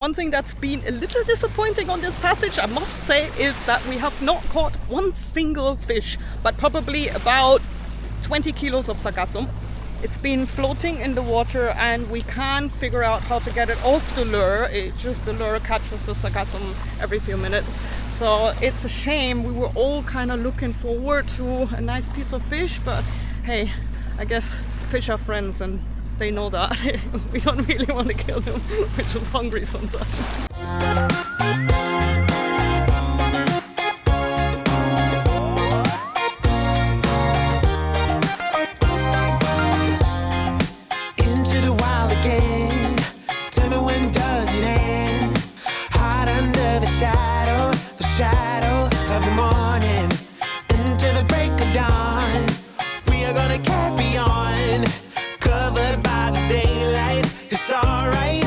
One thing that's been a little disappointing on this passage, I must say, is that we have not caught one single fish, but probably about 20 kilos of sargassum. It's been floating in the water and we can't figure out how to get it off the lure. The lure catches the sargassum every few minutes. So it's a shame. We were all kind of looking forward to a nice piece of fish, but hey, I guess fish are friends and they know that. We don't really want to kill them. We're just hungry sometimes. Into the wild again. Tell me when does it end? Hide under the shadow of the morning. Into the break of dawn. We are gonna carry on. Covered by the daylight, it's alright.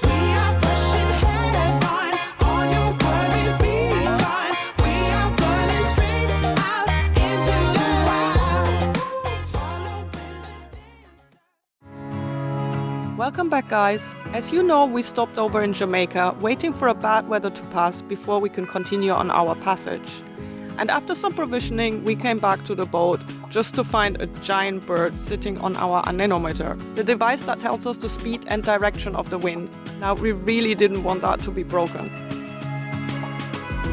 We are pushing head on, all your worries be gone. We are running straight out into the wild. Follow Welcome back, guys. As you know, we stopped over in Jamaica, waiting for a bad weather to pass before we can continue on our passage. And after some provisioning, we came back to the boat just to find a giant bird sitting on our anemometer, the device that tells us the speed and direction of the wind. Now, we really didn't want that to be broken.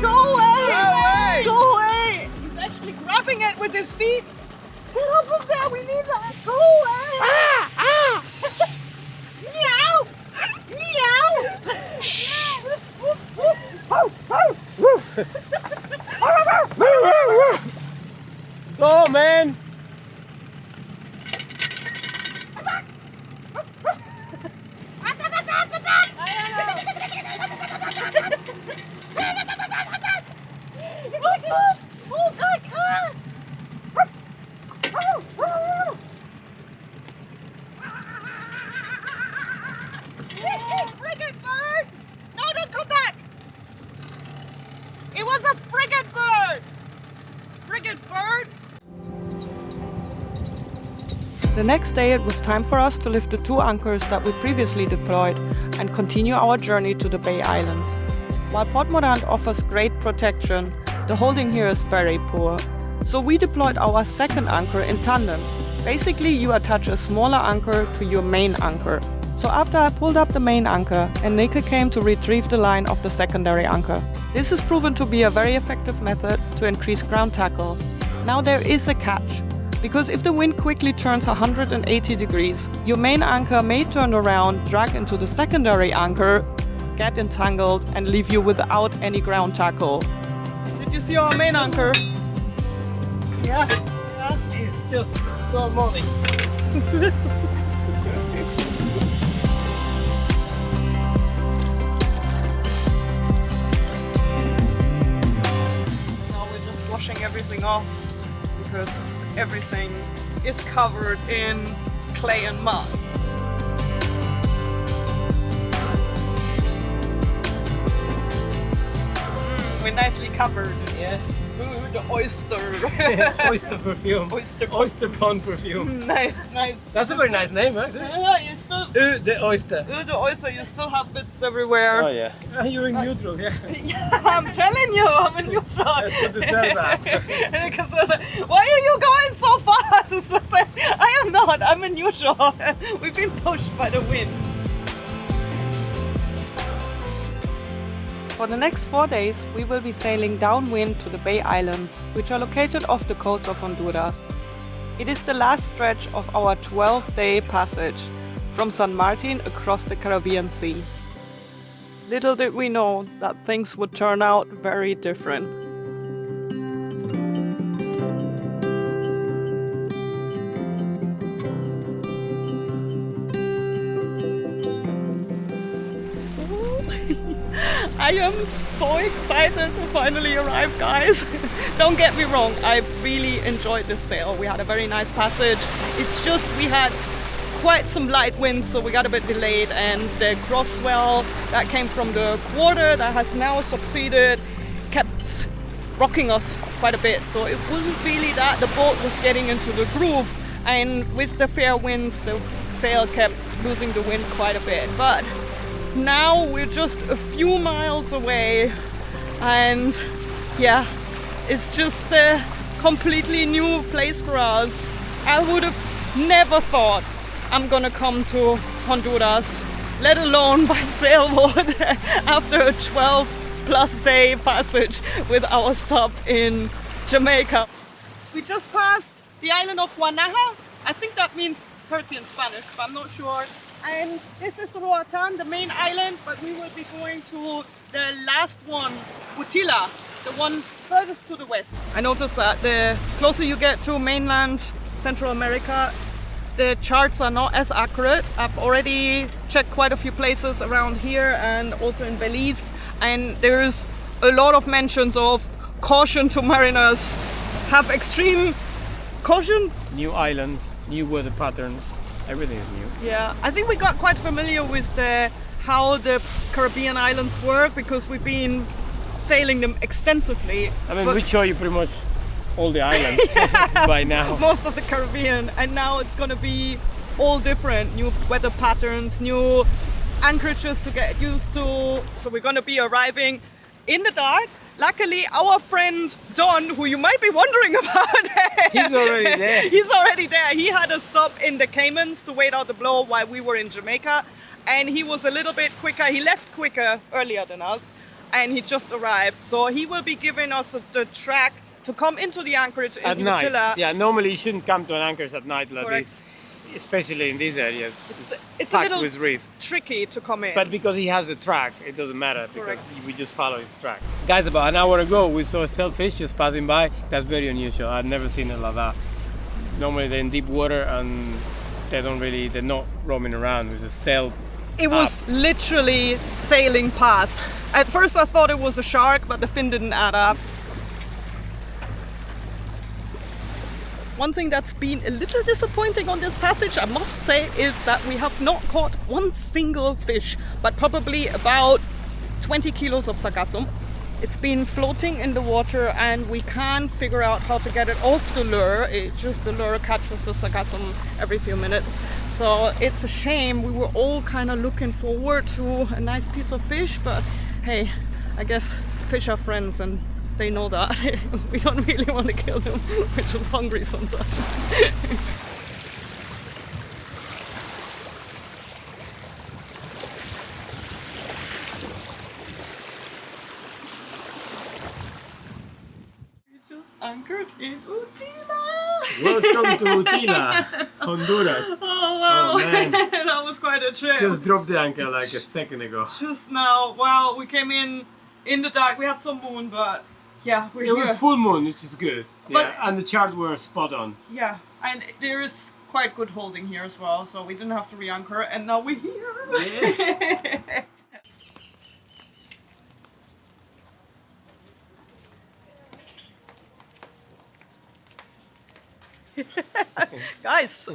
Go away! Go away! Go away! He's actually grabbing it with his feet. Get off of there, we need that. Go away! Ah! Ah! Meow! Meow! Shh! Go, man! Frigate bird! No, don't come back! It was a frigate bird! Frigate bird! The next day it was time for us to lift the 2 anchors that we previously deployed and continue our journey to the Bay Islands. While Port Morant offers great protection, the holding here is very poor. So we deployed our second anchor in tandem. Basically, you attach a smaller anchor to your main anchor. So after I pulled up the main anchor, Enrique came to retrieve the line of the secondary anchor. This has proven to be a very effective method to increase ground tackle. Now there is a catch, because if the wind quickly turns 180 degrees, your main anchor may turn around, drag into the secondary anchor, get entangled and leave you without any ground tackle. Did you see our main anchor? Yeah, it's just so moldy. Now we're just washing everything off because everything is covered in clay and mud. We're nicely covered. Yeah. Ooh, the oyster. Oyster perfume. Oyster pond perfume. Nice, nice. That's a very nice name, actually. Yeah, you still. The oyster. The oyster, you still have bits everywhere. Oh yeah. You're in neutral, yeah. Yeah, I'm telling you, I'm in neutral. That's what it says that. Because I said, why are you going so fast? I said, I am not, I'm in neutral. We've been pushed by the wind. For the next 4 days, we will be sailing downwind to the Bay Islands, which are located off the coast of Honduras. It is the last stretch of our 12-day passage from San Martin across the Caribbean Sea. Little did we know that things would turn out very different. I am so excited to finally arrive, guys. Don't get me wrong, I really enjoyed this sail. We had a very nice passage. It's just we had quite some light winds, so we got a bit delayed, and the crosswell that came from the quarter that has now subsided kept rocking us quite a bit. So it wasn't really that the boat was getting into the groove, and with the fair winds the sail kept losing the wind quite a bit. But now we're just a few miles away, and yeah, it's just a completely new place for us. I would have never thought I'm gonna come to Honduras, let alone by sailboat after a 12+ day passage with our stop in Jamaica. We just passed the island of Guanaja. I think that means Turkey in Spanish, but I'm not sure. And this is Roatan, the main island, but we will be going to the last one, Utila, the one furthest to the west. I noticed that the closer you get to mainland Central America, the charts are not as accurate. I've already checked quite a few places around here and also in Belize, and there's a lot of mentions of caution to mariners. Have extreme caution. New islands, new weather patterns, everything is new. Yeah, I think we got quite familiar with how the Caribbean islands work because we've been sailing them extensively. I mean, we show you pretty much all the islands by now. Most of the Caribbean, and now it's gonna be all different. New weather patterns, new anchorages to get used to. So we're gonna be arriving in the dark. Luckily, our friend Don, who you might be wondering about, He's already there. He's already there. He had a stop in the Caymans to wait out the blow while we were in Jamaica, and he was a little bit quicker. He left quicker earlier than us, and he just arrived. So he will be giving us the track to come into the anchorage in At night. Utila. Yeah, normally you shouldn't come to an anchorage at night like Correct. this, especially in these areas. It's a packed little with reef. tricky to come in. But because he has the track, it doesn't matter because Correct. we just follow his track. Guys, about an hour ago, we saw a sailfish just passing by. That's very unusual. I've never seen it like that. Normally they're in deep water and they're not roaming around. It's a sail. It was literally sailing past. At first I thought it was a shark, but the fin didn't add up. One thing that's been a little disappointing on this passage, I must say, is that we have not caught one single fish, but probably about 20 kilos of sargassum. It's been floating in the water and we can't figure out how to get it off the lure. The lure catches the sargassum every few minutes. So it's a shame. We were all kind of looking forward to a nice piece of fish, but hey, I guess fish are friends and they know that. We don't really want to kill them. We're just hungry sometimes. We just anchored in Utila. Welcome to Utila, Honduras. Oh wow, Oh, man. that was quite a trip. Just dropped the anchor like a second ago. Just now, wow, we came in the dark. We had some moon, but yeah, we're It here. was full moon, which is good. But- Yeah, and the charts were spot on. Yeah, and there is quite good holding here as well, so we didn't have to re-anchor, and now we're here. Yeah. Guys,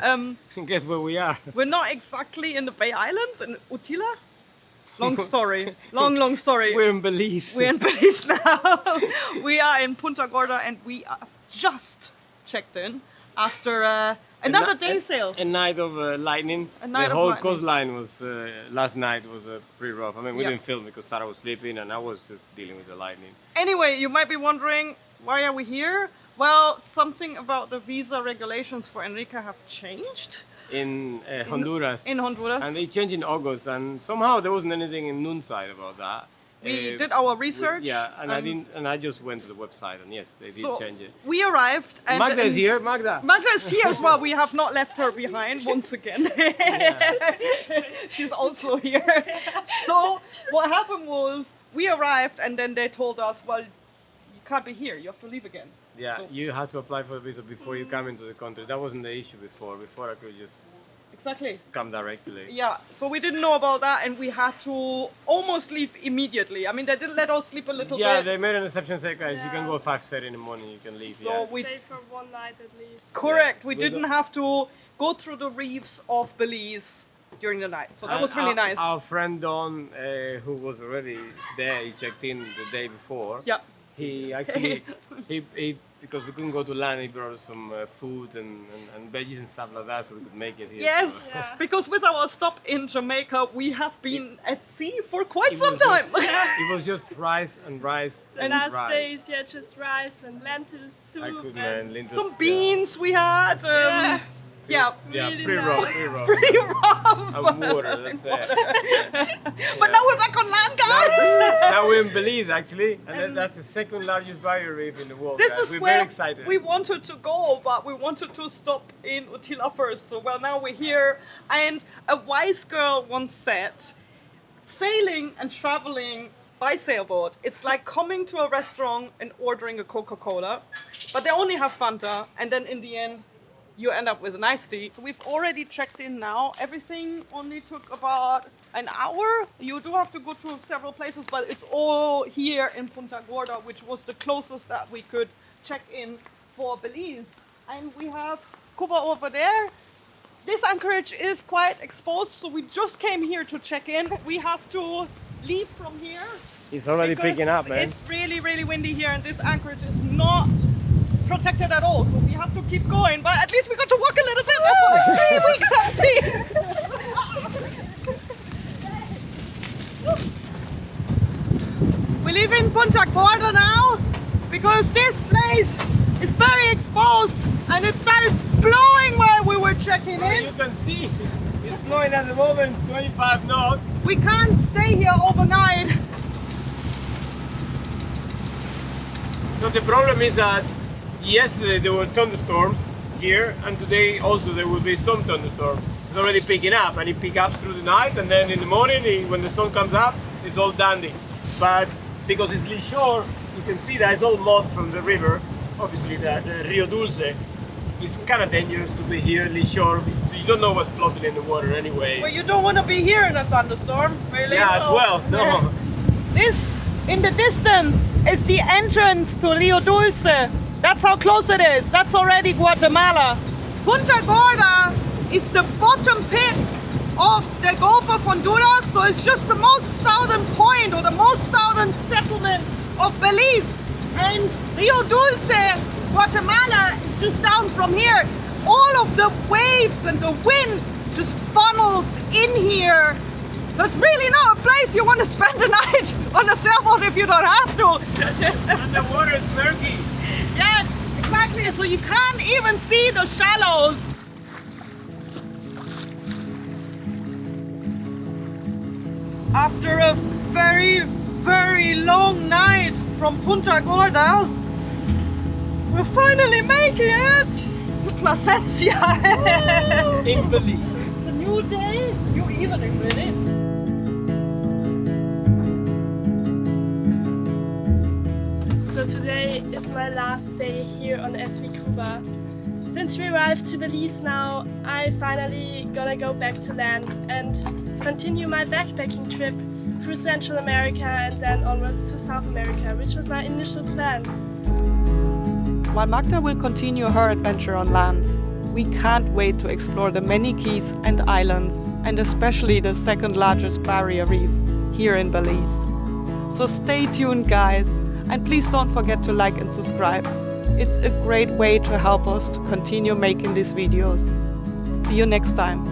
Guess where we are? we're not exactly in the Bay Islands, in Utila. Long story, long story. We're in Belize. We're in Belize now. We are in Punta Gorda, and we have just checked in after another day sail. A night of lightning. A night the of whole lightning. coastline was last night was pretty rough. I mean, we Yeah. didn't film because Sarah was sleeping and I was just dealing with the lightning. Anyway, you might be wondering, why are we here? Well, something about the visa regulations for Enrique have changed In Honduras. in Honduras. And they changed in August, and somehow there wasn't anything in Noonside about that. We did our research. And I just went to the website, and yes, they did change it. We arrived, and Magda is here, Magda. Magda is here as well. We have not left her behind once again. She's also here. So what happened was we arrived, and then they told us, well, you can't be here. You have to leave again. Yeah, So- you had to apply for a visa before you come into the country. That wasn't the issue before. Before I could just Exactly. come directly. Yeah, so we didn't know about that, and we had to almost leave immediately. I mean, they did let us sleep a little Yeah, bit. they made an exception, say, guys, you can go 5:30 in the morning, you can leave. So Yeah. we Stay for one night at least. correct. We we didn't got- have to go through the reefs of Belize during the night. So that was really nice. Our friend Don, who was already there, he checked in the day before. Yeah. he actually, he because we couldn't go to land, he brought us some food and veggies and stuff like that, so we could make it here. Yes, Yeah. because with our stop in Jamaica, we have been at sea for quite It some was time. just- It was just rice and rice The and last rice. days, yeah, just rice and lentil soup. I could, and man. Lentils, Some beans we had. Yeah. Yeah, Yeah, Really pretty nice. rough, pretty rough. pretty rough. And water, that's it. But now we're back on land, guys. Now we're in Belize, actually, and that's the second largest barrier reef in the world. This guys. is We're where very excited. we wanted to go, but we wanted to stop in Utila first. So, well, now we're here. And a wise girl once said, sailing and traveling by sailboat, it's like coming to a restaurant and ordering a Coca-Cola, but they only have Fanta, and then in the end, you end up with an iced tea. So we've already checked in now. Everything only took about an hour. You do have to go to several places, but it's all here in Punta Gorda, which was the closest that we could check in for Belize. And we have CUBA over there. This anchorage is quite exposed, so we just came here to check in. We have to leave from here. It's already because picking up, man. It's really, really windy here, and this anchorage is not protected at all, so we have to keep going. But at least we got to walk a little bit after like 3 weeks at sea. We live in Punta Gorda now because this place is very exposed, and it started blowing while we were checking Well, in. you can see it's blowing at the moment 25 knots. We can't stay here overnight. So the problem is that yesterday there were thunderstorms here, and today also there will be some thunderstorms. It's already picking up, and it picks up through the night, and then in the morning, when the sun comes up, it's all dandy. But because it's lee shore, you can see that it's all mud from the river. Obviously, the Rio Dulce. It's kind of dangerous to be here lee shore. You don't know what's floating in the water anyway. Well, you don't want to be here in a thunderstorm, really. Yeah, as well. No. This, in the distance, is the entrance to Rio Dulce. That's how close it is. That's already Guatemala. Punta Gorda is the bottom pit of the Gulf of Honduras, so it's just the most southern point or the most southern settlement of Belize. And Rio Dulce, Guatemala, is just down from here. All of the waves and the wind just funnels in here. That's really not a place you want to spend the night on a sailboat if you don't have to. And the water is murky. Yeah, exactly. So you can't even see the shallows. After a very, very long night from Punta Gorda, we're finally making it to Placencia. In Belize. It's a new day, new evening, really. So today is my last day here on SV CUBA. Since we arrived to Belize now, I finally gonna go back to land and continue my backpacking trip through Central America and then onwards to South America, which was my initial plan. While Magda will continue her adventure on land, we can't wait to explore the many keys and islands, and especially the second largest barrier reef here in Belize. So stay tuned, guys, and please don't forget to like and subscribe. It's a great way to help us to continue making these videos. See you next time.